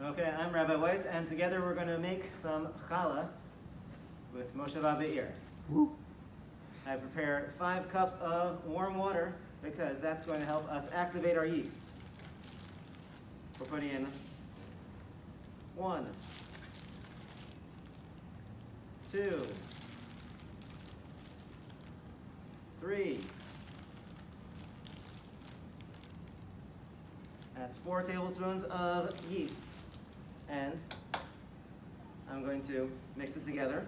Okay, I'm Rabbi Weiss, and together we're going to make some challah with Mosheva Be'ir. I prepared 5 cups of warm water because that's going to help us activate our yeast. We're putting in 1, 2, 3. That's 4 tablespoons of yeast. And I'm going to mix it together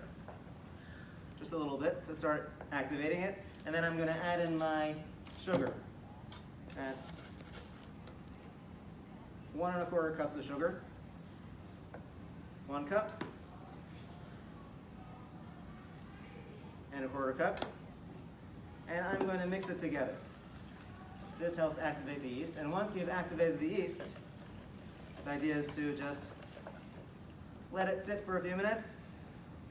just a little bit to start activating it. And then I'm going to add in my sugar. That's 1 1/4 cups of sugar. 1 cup. And 1/4 cup. And I'm going to mix it together. This helps activate the yeast. And once you've activated the yeast, the idea is to just let it sit for a few minutes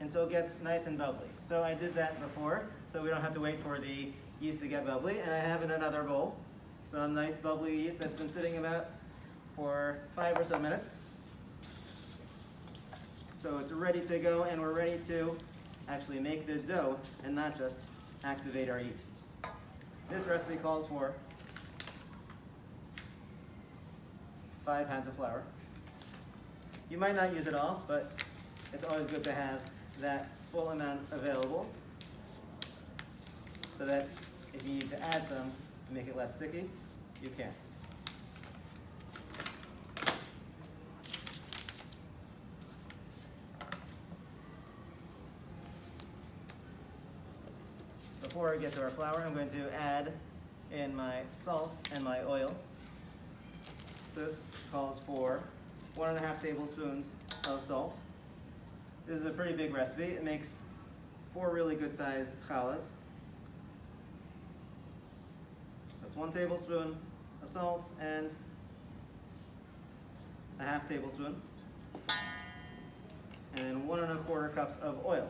until it gets nice and bubbly. So I did that before, so we don't have to wait for the yeast to get bubbly. And I have in another bowl some nice bubbly yeast that's been sitting about for 5 or so minutes. So it's ready to go, and we're ready to actually make the dough and not just activate our yeast. This recipe calls for 5 pounds of flour. You might not use it all, but it's always good to have that full amount available so that if you need to add some to make it less sticky, you can. Before I get to our flour, I'm going to add in my salt and my oil. So this calls for 1 1/2 tablespoons of salt. This is a pretty big recipe. It makes 4 really good sized challahs. So it's 1 tablespoon of salt and 1/2 tablespoon. And then 1 1/4 cups of oil.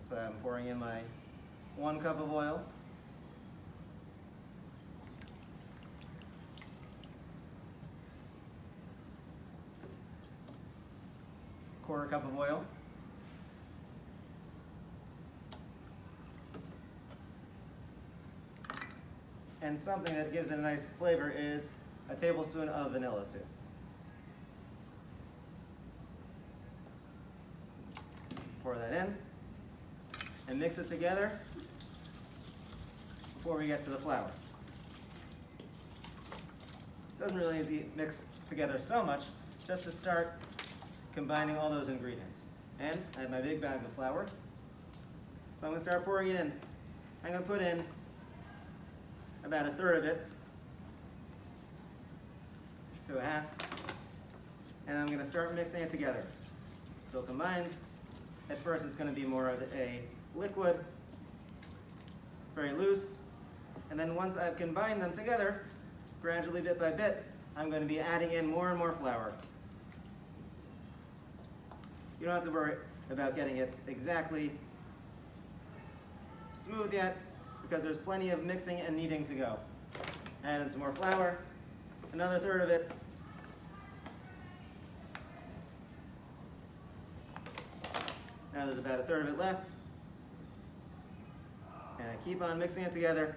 So I'm pouring in my 1 cup of oil. Quarter cup of oil. And something that gives it a nice flavor is a tablespoon of vanilla too. Pour that in and mix it together before we get to the flour. Doesn't really need to mix together so much, just to start combining all those ingredients. And I have my big bag of flour. So I'm going to start pouring it in. I'm going to put in about 1/3 of it to 1/2. And I'm going to start mixing it together until it combines. At first it's going to be more of a liquid, very loose. And then once I've combined them together, gradually bit by bit, I'm going to be adding in more and more flour. You don't have to worry about getting it exactly smooth yet, because there's plenty of mixing and kneading to go. Add in some more flour, another 1/3 of it. Now there's about 1/3 of it left. And I keep on mixing it together.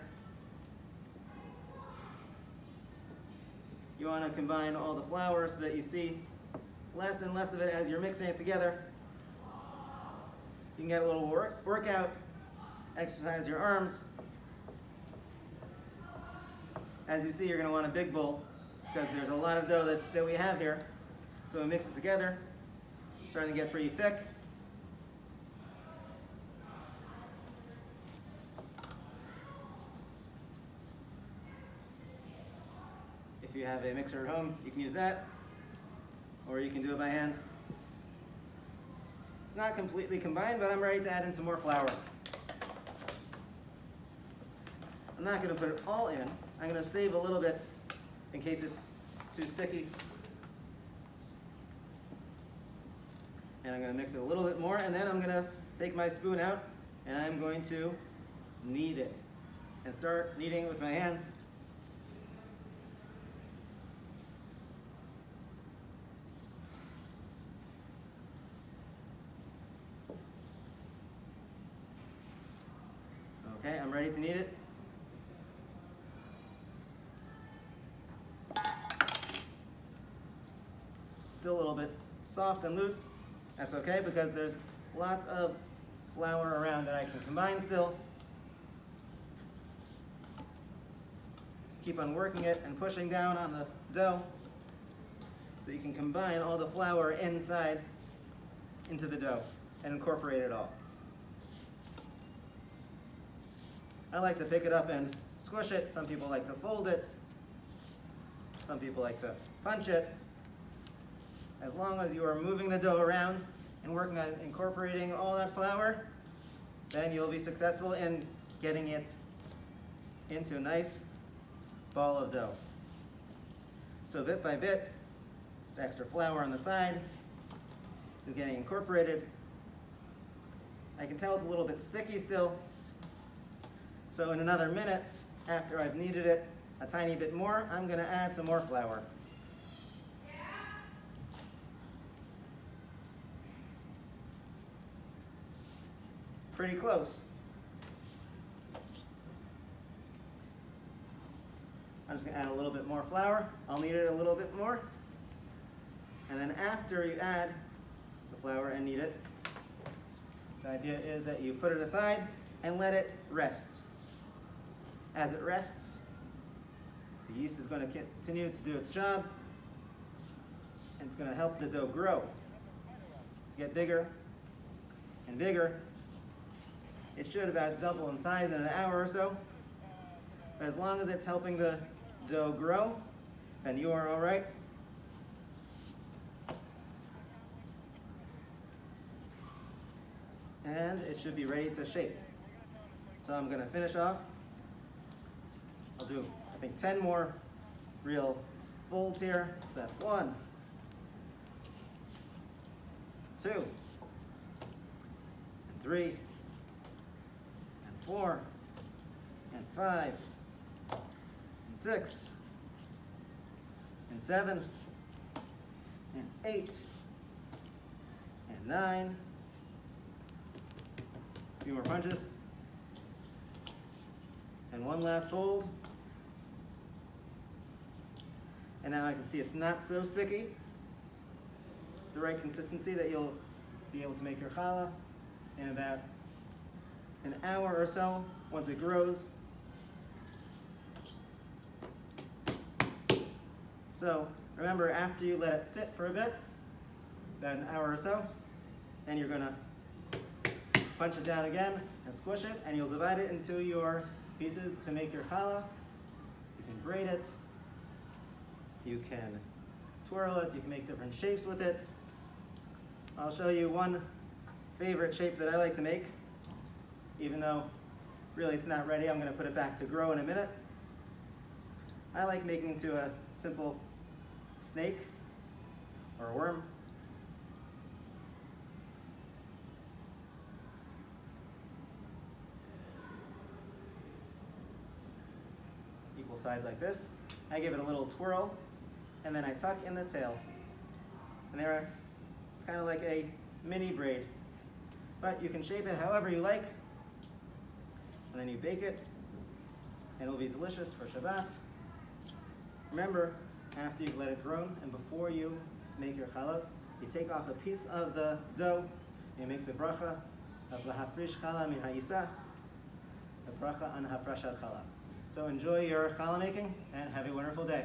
You want to combine all the flour so that you see less and less of it as you're mixing it together. You can get a little workout, exercise your arms. As you see, you're going to want a big bowl because there's a lot of dough that we have here. So we mix it together. It's starting to get pretty thick. If you have a mixer at home, you can use that, or you can do it by hand. It's not completely combined, but I'm ready to add in some more flour. I'm not going to put it all in. I'm going to save a little bit in case it's too sticky. And I'm going to mix it a little bit more, and then I'm going to take my spoon out and I'm going to knead it. and start kneading it with my hands. Okay, I'm ready to knead it. Still a little bit soft and loose. That's okay because there's lots of flour around that I can combine still. Keep on working it and pushing down on the dough so you can combine all the flour inside into the dough and incorporate it all. I like to pick it up and squish it. Some people like to fold it. Some people like to punch it. As long as you are moving the dough around and working on incorporating all that flour, then you'll be successful in getting it into a nice ball of dough. So bit by bit, the extra flour on the side is getting incorporated. I can tell it's a little bit sticky still. So in another minute, after I've kneaded it a tiny bit more, I'm going to add some more flour. It's pretty close. I'm just going to add a little bit more flour. I'll knead it a little bit more. And then after you add the flour and knead it, the idea is that you put it aside and let it rest. As it rests, the yeast is going to continue to do its job, and it's going to help the dough grow, to get bigger and bigger. It should about double in size in an hour or so, but as long as it's helping the dough grow, then you are all right. And it should be ready to shape. So I'm going to finish off. I'll do, I think, 10 more real folds here. So that's 1, 2, and 3, and 4, and 5, and 6, and 7, and 8, and 9. A few more punches. And one last fold. And now I can see it's not so sticky. It's the right consistency that you'll be able to make your challah in about an hour or so once it grows. So remember, after you let it sit for a bit, about an hour or so, then you're going to punch it down again and squish it, and you'll divide it into your pieces to make your challah. You can braid it, you can twirl it, you can make different shapes with it. I'll show you one favorite shape that I like to make, even though really it's not ready. I'm going to put it back to grow in a minute. I like making into a simple snake or a worm. Equal size like this. I give it a little twirl, and then I tuck in the tail. And there, it's kind of like a mini braid. But you can shape it however you like, and then you bake it, and it'll be delicious for Shabbat. Remember, after you've let it grow and before you make your challah, you take off a piece of the dough, and you make the bracha of lahafrish challah min ha'isa, the bracha on hafrashat challah. So enjoy your challah making and have a wonderful day.